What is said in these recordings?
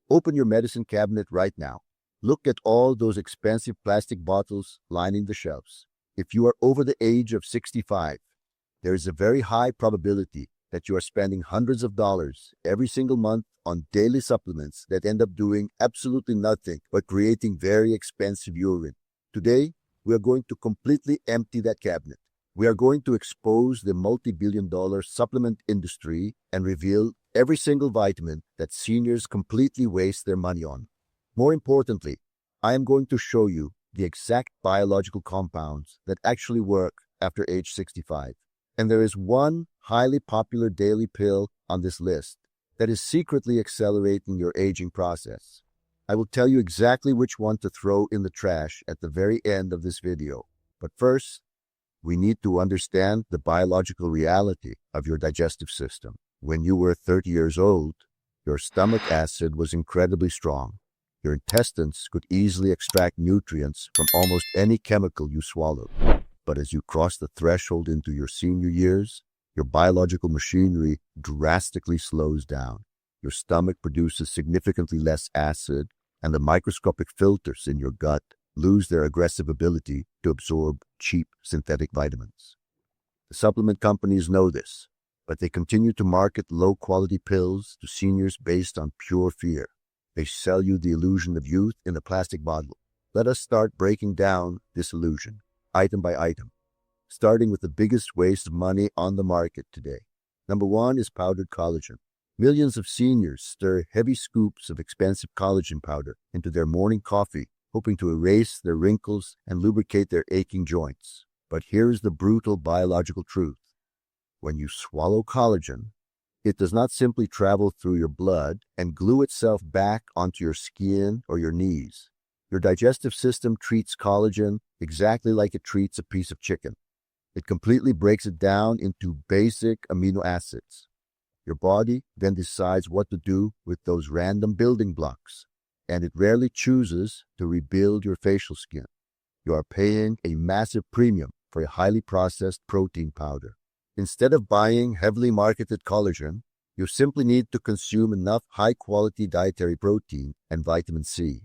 Open your medicine cabinet right now. Look at all those expensive plastic bottles lining the shelves. If you are over the age of 65, there is a very high probability that you are spending hundreds of dollars every single month on daily supplements that end up doing absolutely nothing but creating very expensive urine. Today, we are going to completely empty that cabinet. We are going to expose the multi-billion-dollar supplement industry and reveal every single vitamin that seniors completely waste their money on. More importantly, I am going to show you the exact biological compounds that actually work after age 65. And there is one highly popular daily pill on this list that is secretly accelerating your aging process. I will tell you exactly which one to throw in the trash at the very end of this video. But first, we need to understand the biological reality of your digestive system. When you were 30 years old, your stomach acid was incredibly strong. Your intestines could easily extract nutrients from almost any chemical you swallowed. But as you cross the threshold into your senior years, your biological machinery drastically slows down. Your stomach produces significantly less acid, and the microscopic filters in your gut lose their aggressive ability to absorb cheap synthetic vitamins. The supplement companies know this, but they continue to market low-quality pills to seniors based on pure fear. They sell you the illusion of youth in a plastic bottle. Let us start breaking down this illusion, item by item, starting with the biggest waste of money on the market today. Number one is powdered collagen. Millions of seniors stir heavy scoops of expensive collagen powder into their morning coffee, hoping to erase their wrinkles and lubricate their aching joints. But here's the brutal biological truth. When you swallow collagen, it does not simply travel through your blood and glue itself back onto your skin or your knees. Your digestive system treats collagen exactly like it treats a piece of chicken. It completely breaks it down into basic amino acids. Your body then decides what to do with those random building blocks, and it rarely chooses to rebuild your facial skin. You are paying a massive premium for a highly processed protein powder. Instead of buying heavily marketed collagen, you simply need to consume enough high-quality dietary protein and vitamin C,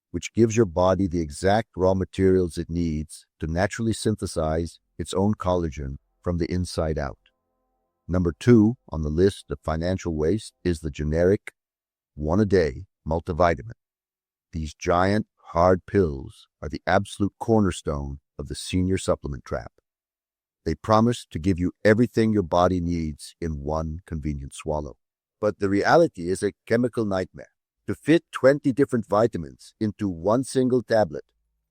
which gives your body the exact raw materials it needs to naturally synthesize its own collagen from the inside out. Number two on the list of financial waste is the generic one-a-day multivitamin. These giant, hard pills are the absolute cornerstone of the senior supplement trap. They promise to give you everything your body needs in one convenient swallow. But the reality is a chemical nightmare. To fit 20 different vitamins into one single tablet,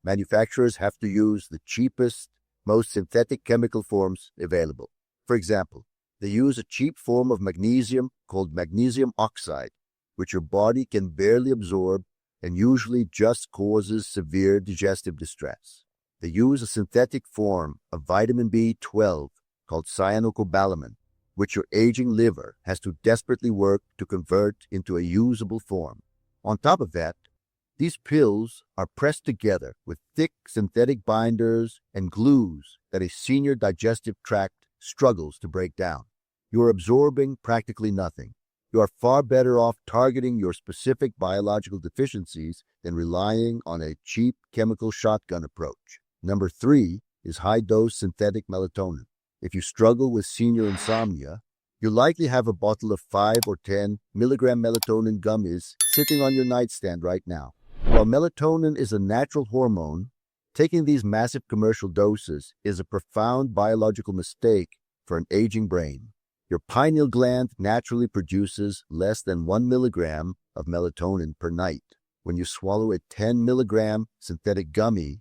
manufacturers have to use the cheapest, most synthetic chemical forms available. For example, they use a cheap form of magnesium called magnesium oxide, which your body can barely absorb and usually just causes severe digestive distress. They use a synthetic form of vitamin B12 called cyanocobalamin, which your aging liver has to desperately work to convert into a usable form. On top of that, these pills are pressed together with thick synthetic binders and glues that a senior digestive tract struggles to break down. You are absorbing practically nothing. You are far better off targeting your specific biological deficiencies than relying on a cheap chemical shotgun approach. Number three is high-dose synthetic melatonin. If you struggle with senior insomnia, you likely have a bottle of 5 or 10 milligram melatonin gummies sitting on your nightstand right now. While melatonin is a natural hormone, taking these massive commercial doses is a profound biological mistake for an aging brain. Your pineal gland naturally produces less than 1 milligram of melatonin per night. When you swallow a 10 milligram synthetic gummy,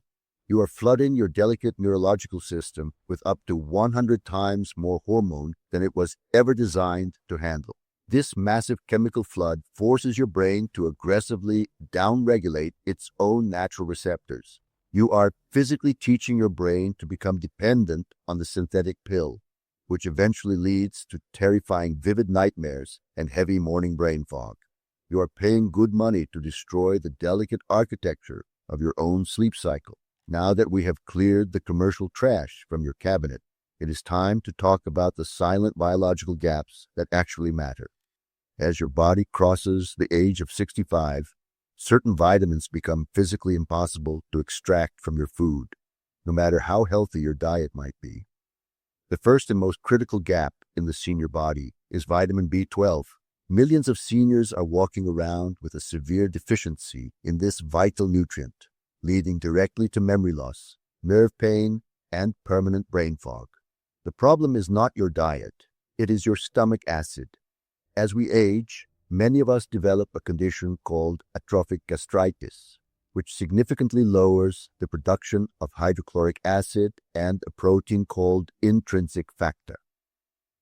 you are flooding your delicate neurological system with up to 100 times more hormone than it was ever designed to handle. This massive chemical flood forces your brain to aggressively downregulate its own natural receptors. You are physically teaching your brain to become dependent on the synthetic pill, which eventually leads to terrifying vivid nightmares and heavy morning brain fog. You are paying good money to destroy the delicate architecture of your own sleep cycle. Now that we have cleared the commercial trash from your cabinet, it is time to talk about the silent biological gaps that actually matter. As your body crosses the age of 65, certain vitamins become physically impossible to extract from your food, no matter how healthy your diet might be. The first and most critical gap in the senior body is vitamin B12. Millions of seniors are walking around with a severe deficiency in this vital nutrient, leading directly to memory loss, nerve pain, and permanent brain fog. The problem is not your diet, it is your stomach acid. As we age, many of us develop a condition called atrophic gastritis, which significantly lowers the production of hydrochloric acid and a protein called intrinsic factor.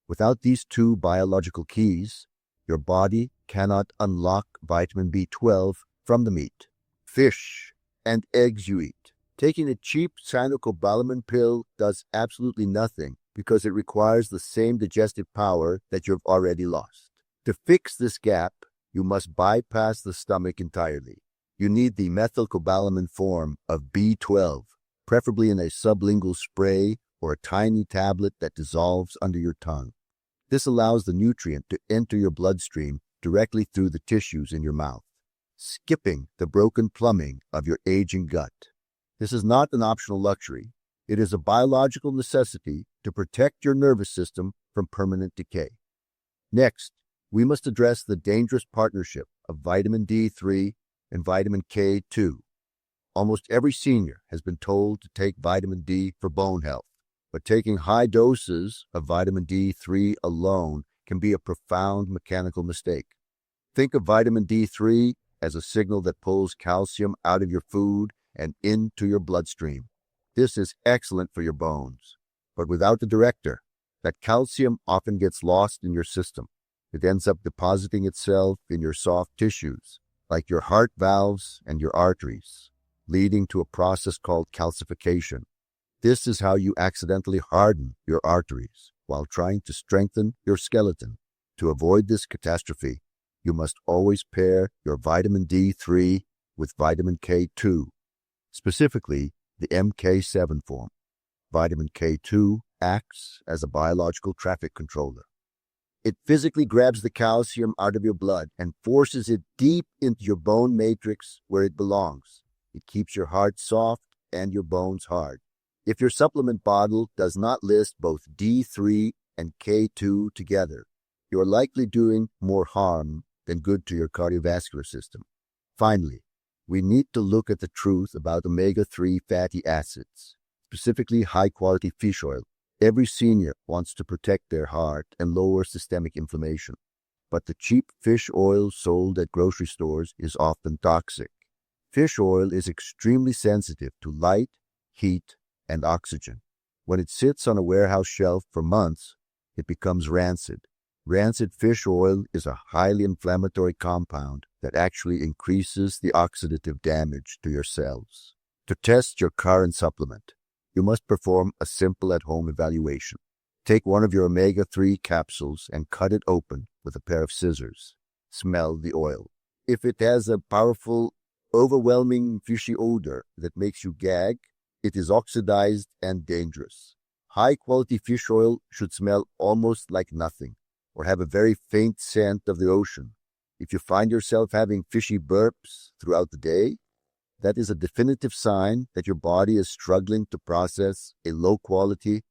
Without these two biological keys, your body cannot unlock vitamin B12 from the meat, fish, and eggs you eat. Taking a cheap cyanocobalamin pill does absolutely nothing because it requires the same digestive power that you've already lost. To fix this gap, you must bypass the stomach entirely. You need the methylcobalamin form of B12, preferably in a sublingual spray or a tiny tablet that dissolves under your tongue. This allows the nutrient to enter your bloodstream directly through the tissues in your mouth, skipping the broken plumbing of your aging gut. This is not an optional luxury. It is a biological necessity to protect your nervous system from permanent decay. Next, we must address the dangerous partnership of vitamin D3 and vitamin K2. Almost every senior has been told to take vitamin D for bone health, but taking high doses of vitamin D3 alone can be a profound mechanical mistake. Think of vitamin D3 as a signal that pulls calcium out of your food and into your bloodstream. This is excellent for your bones, but without the director, that calcium often gets lost in your system. It ends up depositing itself in your soft tissues, like your heart valves and your arteries, leading to a process called calcification. This is how you accidentally harden your arteries while trying to strengthen your skeleton. To avoid this catastrophe, you must always pair your vitamin D3 with vitamin K2, specifically the MK7 form. Vitamin K2 acts as a biological traffic controller. It physically grabs the calcium out of your blood and forces it deep into your bone matrix where it belongs. It keeps your heart soft and your bones hard. If your supplement bottle does not list both D3 and K2 together, you are likely doing more harm than good to your cardiovascular system. Finally, we need to look at the truth about omega-3 fatty acids, specifically high-quality fish oil. Every senior wants to protect their heart and lower systemic inflammation, but the cheap fish oil sold at grocery stores is often toxic. Fish oil is extremely sensitive to light, heat, and oxygen. When it sits on a warehouse shelf for months, it becomes rancid. Rancid fish oil is a highly inflammatory compound that actually increases the oxidative damage to your cells. To test your current supplement, you must perform a simple at-home evaluation. Take one of your omega-3 capsules and cut it open with a pair of scissors. Smell the oil. If it has a powerful, overwhelming fishy odor that makes you gag, it is oxidized and dangerous. High-quality fish oil should smell almost like nothing, or have a very faint scent of the ocean. If you find yourself having fishy burps throughout the day, that is a definitive sign that your body is struggling to process a low-quality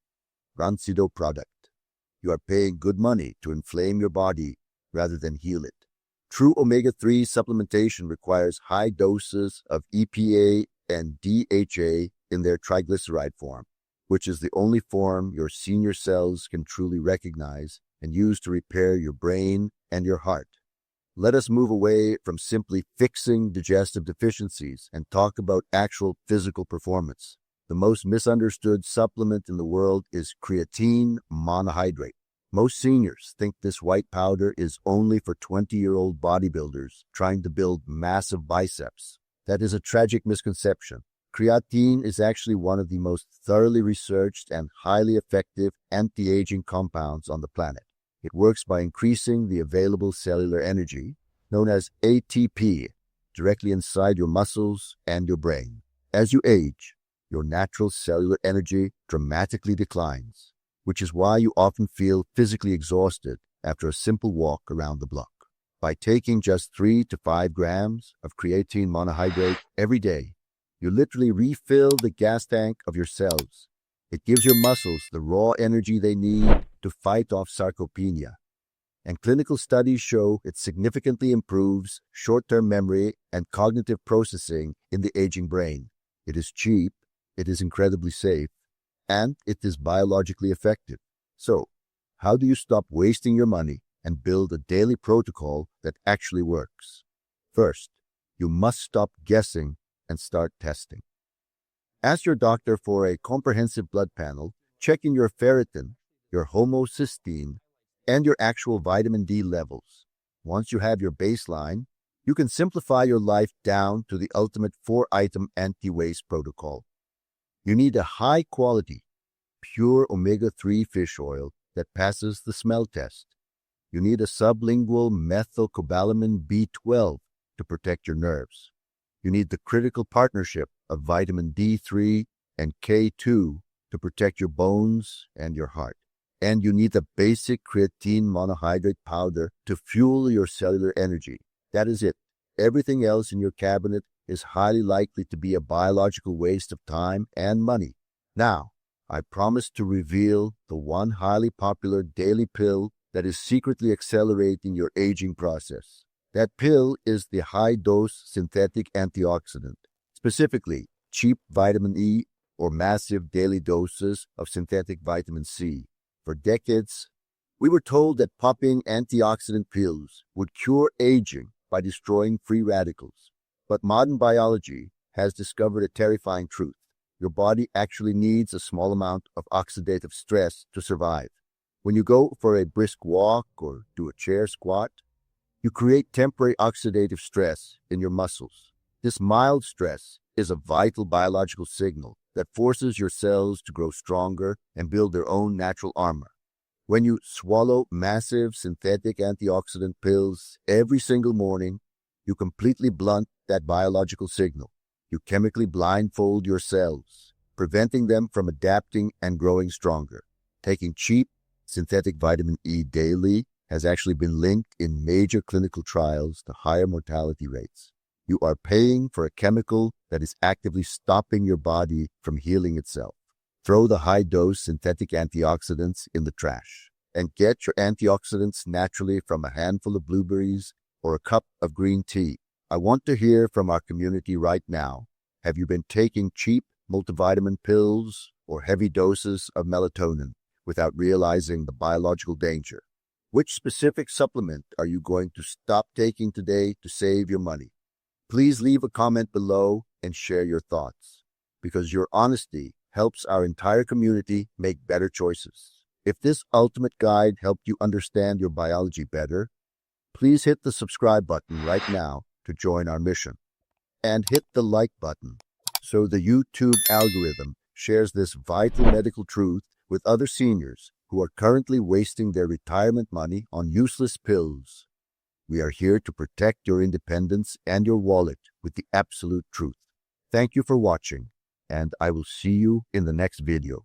Rancid product. You are paying good money to inflame your body rather than heal it. True omega-3 supplementation requires high doses of EPA and DHA in their triglyceride form, which is the only form your senior cells can truly recognize and use to repair your brain and your heart. Let us move away from simply fixing digestive deficiencies and talk about actual physical performance. The most misunderstood supplement in the world is creatine monohydrate. Most seniors think this white powder is only for 20-year-old bodybuilders trying to build massive biceps. That is a tragic misconception. Creatine is actually one of the most thoroughly researched and highly effective anti-aging compounds on the planet. It works by increasing the available cellular energy, known as ATP, directly inside your muscles and your brain. As you age, your natural cellular energy dramatically declines, which is why you often feel physically exhausted after a simple walk around the block. By taking just 3 to 5 grams of creatine monohydrate every day, you literally refill the gas tank of your cells. It gives your muscles the raw energy they need to fight off sarcopenia. And clinical studies show it significantly improves short-term memory and cognitive processing in the aging brain. It is cheap, it is incredibly safe, and it is biologically effective. So, how do you stop wasting your money and build a daily protocol that actually works? First, you must stop guessing and start testing. Ask your doctor for a comprehensive blood panel, checking your ferritin, your homocysteine, and your actual vitamin D levels. Once you have your baseline, you can simplify your life down to the ultimate 4-item anti-waste protocol. You need a high-quality, pure omega-3 fish oil that passes the smell test. You need a sublingual methylcobalamin B12 to protect your nerves. You need the critical partnership of vitamin D3 and K2 to protect your bones and your heart. And you need the basic creatine monohydrate powder to fuel your cellular energy. That is it. Everything else in your cabinet is highly likely to be a biological waste of time and money. Now, I promise to reveal the one highly popular daily pill that is secretly accelerating your aging process. That pill is the high-dose synthetic antioxidant, specifically cheap vitamin E or massive daily doses of synthetic vitamin C. For decades, we were told that popping antioxidant pills would cure aging by destroying free radicals. But modern biology has discovered a terrifying truth. Your body actually needs a small amount of oxidative stress to survive. When you go for a brisk walk or do a chair squat, you create temporary oxidative stress in your muscles. This mild stress is a vital biological signal that forces your cells to grow stronger and build their own natural armor. When you swallow massive synthetic antioxidant pills every single morning, you completely blunt that biological signal. You chemically blindfold your cells, preventing them from adapting and growing stronger. Taking cheap synthetic vitamin E daily has actually been linked in major clinical trials to higher mortality rates. You are paying for a chemical that is actively stopping your body from healing itself. Throw the high-dose synthetic antioxidants in the trash and get your antioxidants naturally from a handful of blueberries or a cup of green tea. I want to hear from our community right now. Have you been taking cheap multivitamin pills or heavy doses of melatonin without realizing the biological danger? Which specific supplement are you going to stop taking today to save your money? Please leave a comment below and share your thoughts, because your honesty helps our entire community make better choices. If this ultimate guide helped you understand your biology better, please hit the subscribe button right now to join our mission. And hit the like button so the YouTube algorithm shares this vital medical truth with other seniors who are currently wasting their retirement money on useless pills. We are here to protect your independence and your wallet with the absolute truth. Thank you for watching, and I will see you in the next video.